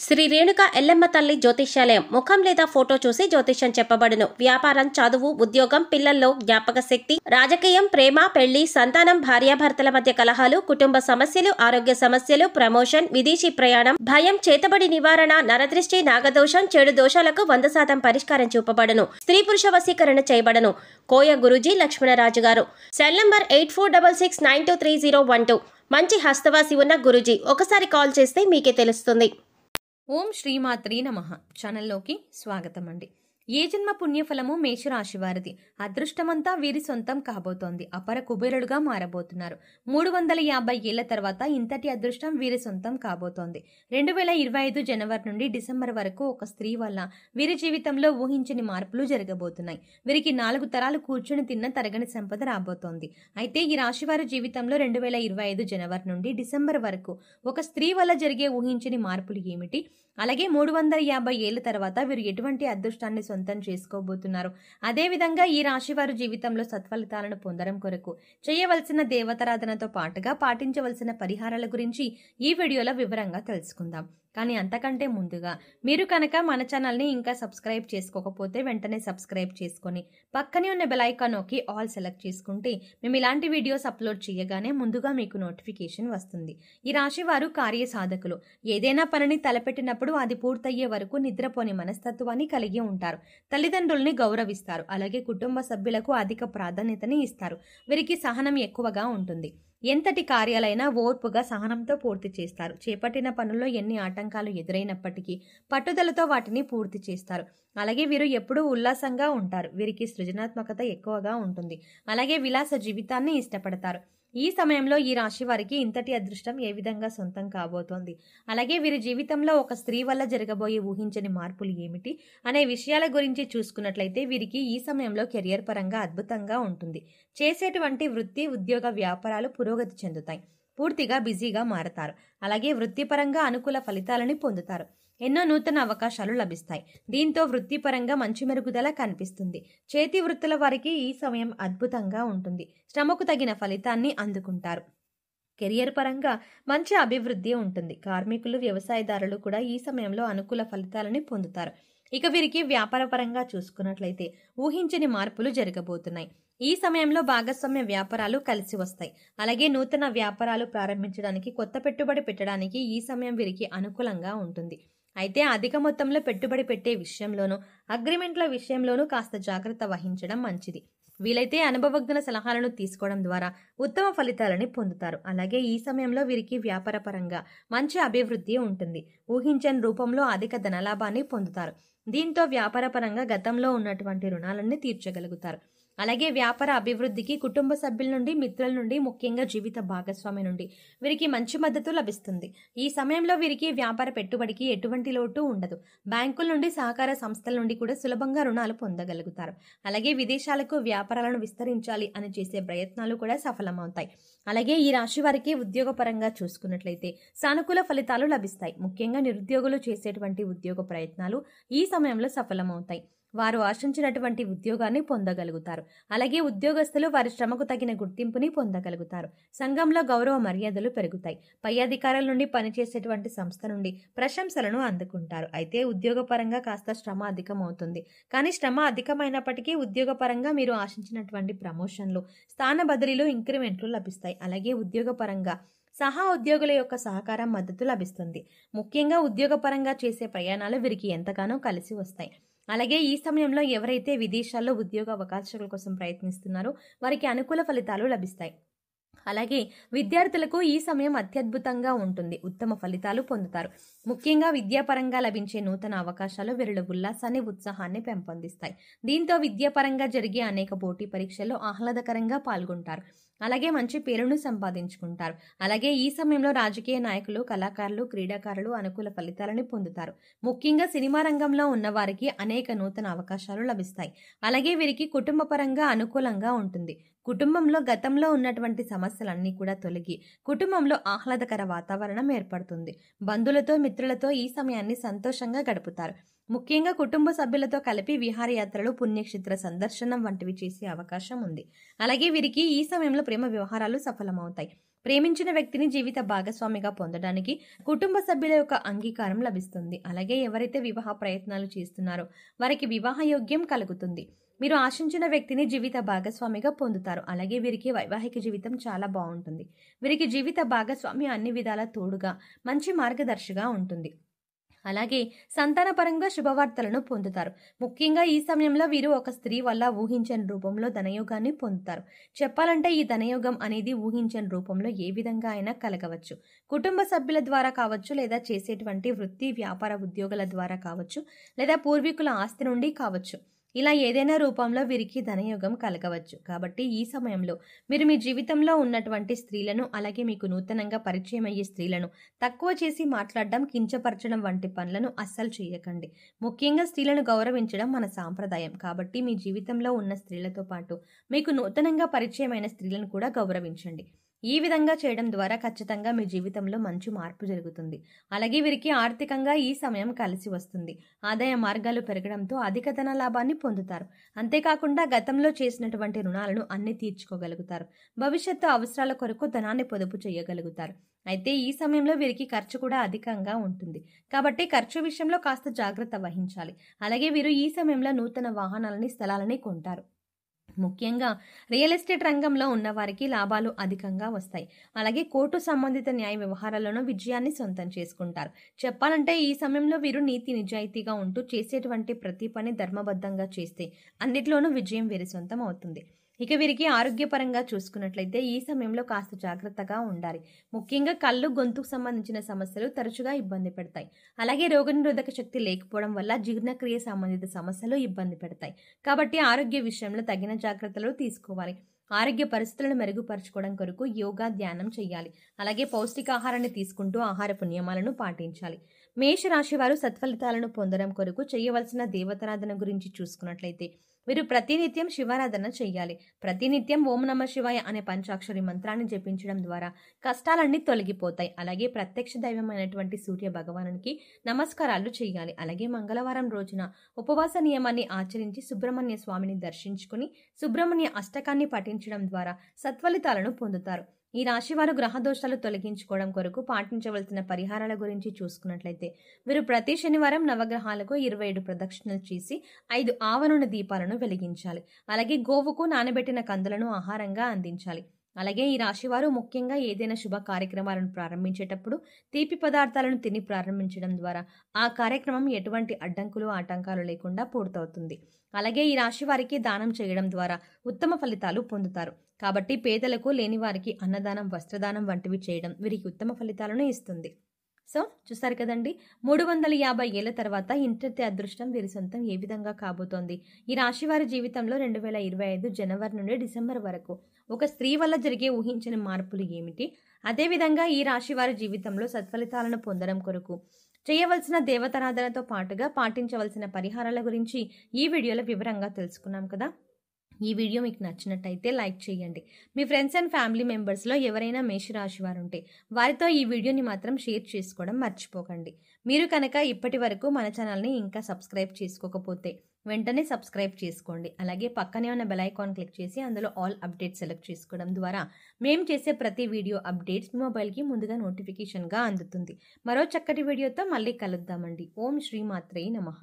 శ్రీ రేణుక ఎల్లమ్మ తల్లి జ్యోతిష్యాలయం ముఖం లేదా ఫోటో చూసి జ్యోతిష్యం చెప్పబడును. వ్యాపారం, చదువు, ఉద్యోగం, పిల్లల్లో జ్ఞాపక శక్తి, రాజకీయం, ప్రేమ, పెళ్లి, సంతానం, భార్యాభర్తల మధ్య కలహాలు, కుటుంబ సమస్యలు, ఆరోగ్య సమస్యలు, ప్రమోషన్, విదేశీ ప్రయాణం, భయం, చేతబడి నివారణ, నరదృష్టి, నాగదోషం, చెడు దోషాలకు 100% పరిష్కారం చూపబడును. స్త్రీ పురుష వశీకరణ చేయబడును. కోయ గురూజీ లక్ష్మణరాజు గారు. Cell number 8466923012. మంచి హస్తవాసి ఉన్న గురూజీ. ఒకసారి కాల్ చేస్తే మీకే తెలుస్తుంది. ఓం శ్రీమాత్రి నమః. ఛానల్లోకి స్వాగతం అండి. ఏ జన్మ పుణ్యఫలము మేషరాశి వారిది. అదృష్టమంతా వీరి సొంతం కాబోతోంది. అపర కుబేరుడుగా మారబోతున్నారు. 350 ఏళ్ల తర్వాత ఇంతటి అదృష్టం వీరి సొంతం కాబోతోంది. 2025 జనవరి నుండి డిసెంబర్ వరకు ఒక స్త్రీ వల్ల వీరి జీవితంలో ఊహించని మార్పులు జరగబోతున్నాయి. వీరికి 4 తరాలు కూర్చుని తిన్న తరగని సంపద రాబోతోంది. అయితే ఈ రాశి వారి జీవితంలో 2025 జనవరి నుండి డిసెంబర్ వరకు ఒక స్త్రీ వల్ల జరిగే ఊహించని మార్పులు ఏమిటి, అలాగే 350 ఏళ్ల తర్వాత వీరు ఎటువంటి అదృష్టాన్ని సొంతం చేసుకోబోతున్నారు, అదేవిధంగా ఈ రాశి వారి జీవితంలో సత్ఫలితాలను పొందడం కొరకు చేయవలసిన దేవతారాధనతో పాటుగా పాటించవలసిన పరిహారాల గురించి ఈ వీడియోలో వివరంగా తెలుసుకుందాం. కానీ అంతకంటే ముందుగా మీరు కనుక మన ఛానల్ని ఇంకా సబ్స్క్రైబ్ చేసుకోకపోతే వెంటనే సబ్స్క్రైబ్ చేసుకొని పక్కనే ఉన్న బెల్ ఐకాన్ నొక్కి ఆల్ సెలెక్ట్ చేసుకుంటే మేము ఇలాంటి వీడియోస్ అప్లోడ్ చేయగానే ముందుగా మీకు నోటిఫికేషన్ వస్తుంది. ఈ రాశి వారు కార్య సాధకులు. ఏదైనా పనిని తలపెట్టినప్పుడు అది పూర్తయ్యే వరకు నిద్రపోని మనస్తత్వాన్ని కలిగి ఉంటారు. తల్లిదండ్రుల్ని గౌరవిస్తారు. అలాగే కుటుంబ సభ్యులకు అధిక ప్రాధాన్యతని ఇస్తారు. వీరికి సహనం ఎక్కువగా ఉంటుంది. ఎంతటి కార్యాలైనా ఓర్పుగా సహనంతో పూర్తి చేస్తారు. చేపట్టిన పనుల్లో ఎన్ని ఆటంకాలు ఎదురైనప్పటికీ పట్టుదలతో వాటిని పూర్తి చేస్తారు. అలాగే వీరు ఎప్పుడూ ఉల్లాసంగా ఉంటారు. వీరికి సృజనాత్మకత ఎక్కువగా ఉంటుంది. అలాగే విలాస జీవితాన్ని ఇష్టపడతారు. ఈ సమయంలో ఈ రాశి వారికి ఇంతటి అదృష్టం ఏ విధంగా సొంతం కాబోతోంది, అలాగే వీరి జీవితంలో ఒక స్త్రీ వల్ల జరగబోయే ఊహించని మార్పులు ఏమిటి అనే విషయాల గురించి చూసుకున్నట్లయితే వీరికి ఈ సమయంలో కెరియర్ పరంగా అద్భుతంగా ఉంటుంది. చేసేటువంటి వృత్తి, ఉద్యోగ, వ్యాపారాలు పురోగతి చెందుతాయి. పూర్తిగా బిజీగా మారతారు. అలాగే వృత్తిపరంగా అనుకూల ఫలితాలని పొందుతారు. ఎన్నో నూతన అవకాశాలు లభిస్తాయి. దీంతో వృత్తిపరంగా మంచి మెరుగుదల కనిపిస్తుంది. చేతి వృత్తుల వారికి ఈ సమయం అద్భుతంగా ఉంటుంది. శ్రమకు తగిన ఫలితాన్ని అందుకుంటారు. కెరియర్ పరంగా మంచి అభివృద్ధి ఉంటుంది. కార్మికులు, వ్యవసాయదారులు కూడా ఈ సమయంలో అనుకూల ఫలితాలని పొందుతారు. ఇక వీరికి వ్యాపార పరంగా చూసుకున్నట్లయితే ఊహించని మార్పులు జరగబోతున్నాయి. ఈ సమయంలో భాగస్వామ్య వ్యాపారాలు కలిసి వస్తాయి. అలాగే నూతన వ్యాపారాలు ప్రారంభించడానికి, కొత్త పెట్టుబడి పెట్టడానికి ఈ సమయం వీరికి అనుకూలంగా ఉంటుంది. అయితే అధిక మొత్తంలో పెట్టుబడి పెట్టే విషయంలోనూ, అగ్రిమెంట్ల విషయంలోనూ కాస్త జాగ్రత్త వహించడం మంచిది. వీలైతే అనుభవజ్ఞుల సలహాలను తీసుకోవడం ద్వారా ఉత్తమ ఫలితాలని పొందుతారు. అలాగే ఈ సమయంలో వీరికి వ్యాపార పరంగా మంచి అభివృద్ధి ఉంటుంది. ఊహించని రూపంలో అధిక ధనలాభాన్ని పొందుతారు. దీంతో వ్యాపార పరంగా గతంలో ఉన్నటువంటి రుణాలన్నీ తీర్చగలుగుతారు. అలాగే వ్యాపార అభివృద్ధికి కుటుంబ సభ్యుల నుండి, మిత్రుల నుండి, ముఖ్యంగా జీవిత భాగస్వామి నుండి వీరికి మంచి మద్దతు లభిస్తుంది. ఈ సమయంలో వీరికి వ్యాపార పెట్టుబడికి ఎటువంటి లోటు ఉండదు. బ్యాంకుల నుండి, సహకార సంస్థల నుండి కూడా సులభంగా రుణాలు పొందగలుగుతారు. అలాగే విదేశాలకు వ్యాపారాలను విస్తరించాలి అని చేసే ప్రయత్నాలు కూడా సఫలమవుతాయి. అలాగే ఈ రాశి వారికి ఉద్యోగపరంగా చూసుకున్నట్లయితే సానుకూల ఫలితాలు లభిస్తాయి. ముఖ్యంగా నిరుద్యోగులు చేసేటువంటి ఉద్యోగ ప్రయత్నాలు ఈ సమయంలో సఫలమవుతాయి. వారు ఆశించినటువంటి ఉద్యోగాన్ని పొందగలుగుతారు. అలాగే ఉద్యోగస్తులు వారి శ్రమకు తగిన గుర్తింపుని పొందగలుగుతారు. సంఘంలో గౌరవ మర్యాదలు పెరుగుతాయి. పై అధికారుల నుండి, పనిచేసేటువంటి సంస్థ నుండి ప్రశంసలను అందుకుంటారు. అయితే ఉద్యోగపరంగా కాస్త శ్రమ అధికమవుతుంది. కానీ శ్రమ అధికమైనప్పటికీ ఉద్యోగపరంగా మీరు ఆశించినటువంటి ప్రమోషన్లు, స్థాన బదిలీలు, ఇంక్రిమెంట్లు లభిస్తాయి. అలాగే ఉద్యోగపరంగా సహా ఉద్యోగుల యొక్క సహకారం, మద్దతు లభిస్తుంది. ముఖ్యంగా ఉద్యోగపరంగా చేసే ప్రయాణాలు వీరికి ఎంతగానో కలిసి వస్తాయి. అలాగే ఈ సమయంలో ఎవరైతే విదేశాల్లో ఉద్యోగ అవకాశాల కోసం ప్రయత్నిస్తున్నారో వారికి అనుకూల ఫలితాలు లభిస్తాయి. అలాగే విద్యార్థులకు ఈ సమయం అత్యద్భుతంగా ఉంటుంది. ఉత్తమ ఫలితాలు పొందుతారు. ముఖ్యంగా విద్యాపరంగా లభించే నూతన అవకాశాలు వీరిలో ఉల్లాసాన్ని, ఉత్సాహాన్ని పెంపొందిస్తాయి. దీంతో విద్యాపరంగా జరిగే అనేక పోటీ పరీక్షల్లో ఆహ్లాదకరంగా పాల్గొంటారు. అలాగే మంచి పేరును సంపాదించుకుంటారు. అలాగే ఈ సమయంలో రాజకీయ నాయకులు, కళాకారులు, క్రీడాకారులు అనుకూల ఫలితాలని పొందుతారు. ముఖ్యంగా సినిమా రంగంలో ఉన్న వారికి అనేక నూతన అవకాశాలు లభిస్తాయి. అలాగే వీరికి కుటుంబ పరంగా అనుకూలంగా ఉంటుంది. కుటుంబంలో గతంలో ఉన్నటువంటి సమస్యలన్నీ కూడా తొలగి కుటుంబంలో ఆహ్లాదకర వాతావరణం ఏర్పడుతుంది. బంధువులతో, మిత్రులతో ఈ సమయాన్ని సంతోషంగా గడుపుతారు. ముఖ్యంగా కుటుంబ సభ్యులతో కలిపి విహారయాత్రలు, పుణ్యక్షేత్ర సందర్శనం వంటివి చేసే అవకాశం ఉంది. అలాగే వీరికి ఈ సమయంలో ప్రేమ వ్యవహారాలు సఫలమవుతాయి. ప్రేమించిన వ్యక్తిని జీవిత భాగస్వామిగా పొందడానికి కుటుంబ సభ్యుల యొక్క అంగీకారం లభిస్తుంది. అలాగే ఎవరైతే వివాహ ప్రయత్నాలు చేస్తున్నారో వారికి వివాహ యోగ్యం కలుగుతుంది. మీరు ఆశించిన వ్యక్తిని జీవిత భాగస్వామిగా పొందుతారు. అలాగే వీరికి వైవాహిక జీవితం చాలా బాగుంటుంది. వీరికి జీవిత భాగస్వామి అన్ని విధాల తోడుగా మంచి మార్గదర్శిగా ఉంటుంది. అలాగే సంతానపరంగా శుభవార్తలను పొందుతారు. ముఖ్యంగా ఈ సమయంలో వీరు ఒక స్త్రీ వల్ల ఊహించని రూపంలో ధనయోగాన్ని పొందుతారు. చెప్పాలంటే ఈ ధనయోగం అనేది ఊహించని రూపంలో ఏ విధంగా అయినా కలగవచ్చు. కుటుంబ సభ్యుల ద్వారా కావచ్చు, లేదా చేసేటువంటి వృత్తి వ్యాపార ఉద్యోగుల ద్వారా కావచ్చు, లేదా పూర్వీకుల ఆస్తి నుండి కావచ్చు. ఇలా ఏదైనా రూపంలో వీరికి ధనయోగం కలగవచ్చు. కాబట్టి ఈ సమయంలో మీరు మీ జీవితంలో ఉన్నటువంటి స్త్రీలను, అలాగే మీకు నూతనంగా పరిచయం అయ్యే స్త్రీలను తక్కువ చేసి మాట్లాడడం, కించపరచడం వంటి పనులను అస్సలు చేయకండి. ముఖ్యంగా స్త్రీలను గౌరవించడం మన సాంప్రదాయం. కాబట్టి మీ జీవితంలో ఉన్న స్త్రీలతో పాటు మీకు నూతనంగా పరిచయమైన స్త్రీలను కూడా గౌరవించండి. ఈ విధంగా చేయడం ద్వారా ఖచ్చితంగా మీ జీవితంలో మంచి మార్పు జరుగుతుంది. అలాగే వీరికి ఆర్థికంగా ఈ సమయం కలిసి వస్తుంది. ఆదాయ మార్గాలు పెరగడంతో అధిక ధన లాభాన్ని పొందుతారు. అంతేకాకుండా గతంలో చేసినటువంటి రుణాలను అన్ని తీర్చుకోగలుగుతారు. భవిష్యత్తు అవసరాల కొరకు ధనాన్ని పొదుపు చేయగలుగుతారు. అయితే ఈ సమయంలో వీరికి ఖర్చు కూడా అధికంగా ఉంటుంది. కాబట్టి ఖర్చు విషయంలో కాస్త జాగ్రత్త వహించాలి. అలాగే వీరు ఈ సమయంలో నూతన వాహనాలని, స్థలాలని కొంటారు. ముఖ్యంగా రియల్ ఎస్టేట్ రంగంలో ఉన్న వారికి లాభాలు అధికంగా వస్తాయి. అలాగే కోర్టు సంబంధిత న్యాయ వ్యవహారాల్లోనూ విజయాన్ని సొంతం చేసుకుంటారు. చెప్పాలంటే ఈ సమయంలో వీరు నీతి నిజాయితీగా ఉంటూ చేసేటువంటి ప్రతి పని ధర్మబద్ధంగా చేస్తే అన్నిట్లోనూ విజయం వీరి సొంతం అవుతుంది. ఇక వీరికి ఆరోగ్యపరంగా చూసుకున్నట్లయితే ఈ సమయంలో కాస్త జాగ్రత్తగా ఉండాలి. ముఖ్యంగా కళ్ళు, గొంతుకు సంబంధించిన సమస్యలు తరచుగా ఇబ్బంది పెడతాయి. అలాగే రోగనిరోధక శక్తి లేకపోవడం వల్ల జీర్ణక్రియ సంబంధిత సమస్యలు ఇబ్బంది పెడతాయి. కాబట్టి ఆరోగ్య విషయంలో తగిన జాగ్రత్తలు తీసుకోవాలి. ఆరోగ్య పరిస్థితులను మెరుగుపరచుకోవడం కొరకు యోగా, ధ్యానం చేయాలి. అలాగే పౌష్టికాహారాన్ని తీసుకుంటూ ఆహారపు నియమాలను పాటించాలి. మేషరాశి వారు సత్ఫలితాలను పొందడం కొరకు చేయవలసిన దేవతారాధన గురించి చూసుకున్నట్లయితే వీరు ప్రతినిత్యం శివారాధన చేయాలి. ప్రతినిత్యం ఓం నమః శివాయ అనే పంచాక్షరి మంత్రాన్ని జపించడం ద్వారా కష్టాలన్నీ తొలగిపోతాయి. అలాగే ప్రత్యక్ష దైవమైనటువంటి సూర్య భగవానునికి నమస్కారాలు చేయాలి. అలాగే మంగళవారం రోజున ఉపవాస నియమాన్ని ఆచరించి సుబ్రహ్మణ్య స్వామిని దర్శించుకుని సుబ్రహ్మణ్య అష్టకాన్ని పఠించడం ద్వారా సత్ఫలితాలను పొందుతారు. ఈ రాశివారు గ్రహ దోషాలు తొలగించుకోవడం కొరకు పాటించవలసిన పరిహారాల గురించి చూసుకున్నట్లయితే వీరు ప్రతి శనివారం నవగ్రహాలకు 27 ప్రదక్షిణలు చేసి 5 ఆవరణ దీపాలను వెలిగించాలి. అలాగే గోవుకు నానబెట్టిన కందులను ఆహారంగా అందించాలి. అలాగే ఈ రాశివారు ముఖ్యంగా ఏదైనా శుభ కార్యక్రమాలను ప్రారంభించేటప్పుడు తీపి పదార్థాలను తిని ప్రారంభించడం ద్వారా ఆ కార్యక్రమం ఎటువంటి అడ్డంకులు, ఆటంకాలు లేకుండా పూర్తవుతుంది. అలాగే ఈ రాశి వారికి దానం చేయడం ద్వారా ఉత్తమ ఫలితాలు పొందుతారు. కాబట్టి పేదలకు, లేని వారికి అన్నదానం, వస్త్రదానం వంటివి చేయడం వీరికి ఉత్తమ ఫలితాలను ఇస్తుంది. సో చూస్తారు కదండి, 350 ఏళ్ల తర్వాత ఇంటర్తి అదృష్టం వీరి సొంతం ఏ విధంగా కాబోతోంది. ఈ రాశి వారి జీవితంలో 2025 జనవరి నుండి డిసెంబర్ వరకు ఒక స్త్రీ వల్ల జరిగే ఊహించని మార్పులు ఏమిటి, అదేవిధంగా ఈ రాశి వారి జీవితంలో సత్ఫలితాలను పొందడం కొరకు చేయవలసిన దేవతారాధనతో పాటుగా పాటించవలసిన పరిహారాల గురించి ఈ వీడియోలో వివరంగా తెలుసుకున్నాం కదా. ఈ వీడియో మీకు నచ్చినట్టయితే లైక్ చేయండి. మీ ఫ్రెండ్స్ అండ్ ఫ్యామిలీ మెంబర్స్లో ఎవరైనా మేషరాశి వారు ఉంటే వారితో ఈ వీడియోని మాత్రం షేర్ చేసుకోవడం మర్చిపోకండి. మీరు కనుక ఇప్పటి వరకు మన ఛానల్ని ఇంకా సబ్స్క్రైబ్ చేసుకోకపోతే వెంటనే సబ్స్క్రైబ్ చేసుకోండి. అలాగే పక్కనే ఉన్న బెల్ ఐకాన్ క్లిక్ చేసి అందులో ఆల్ అప్డేట్స్ సెలెక్ట్ చేసుకోవడం ద్వారా మేము చేసే ప్రతి వీడియో అప్డేట్స్ మీ మొబైల్కి ముందుగా నోటిఫికేషన్గా అందుతుంది. మరో చక్కటి వీడియోతో మళ్ళీ కలుద్దామండి. ఓం శ్రీమాత్రే నమః.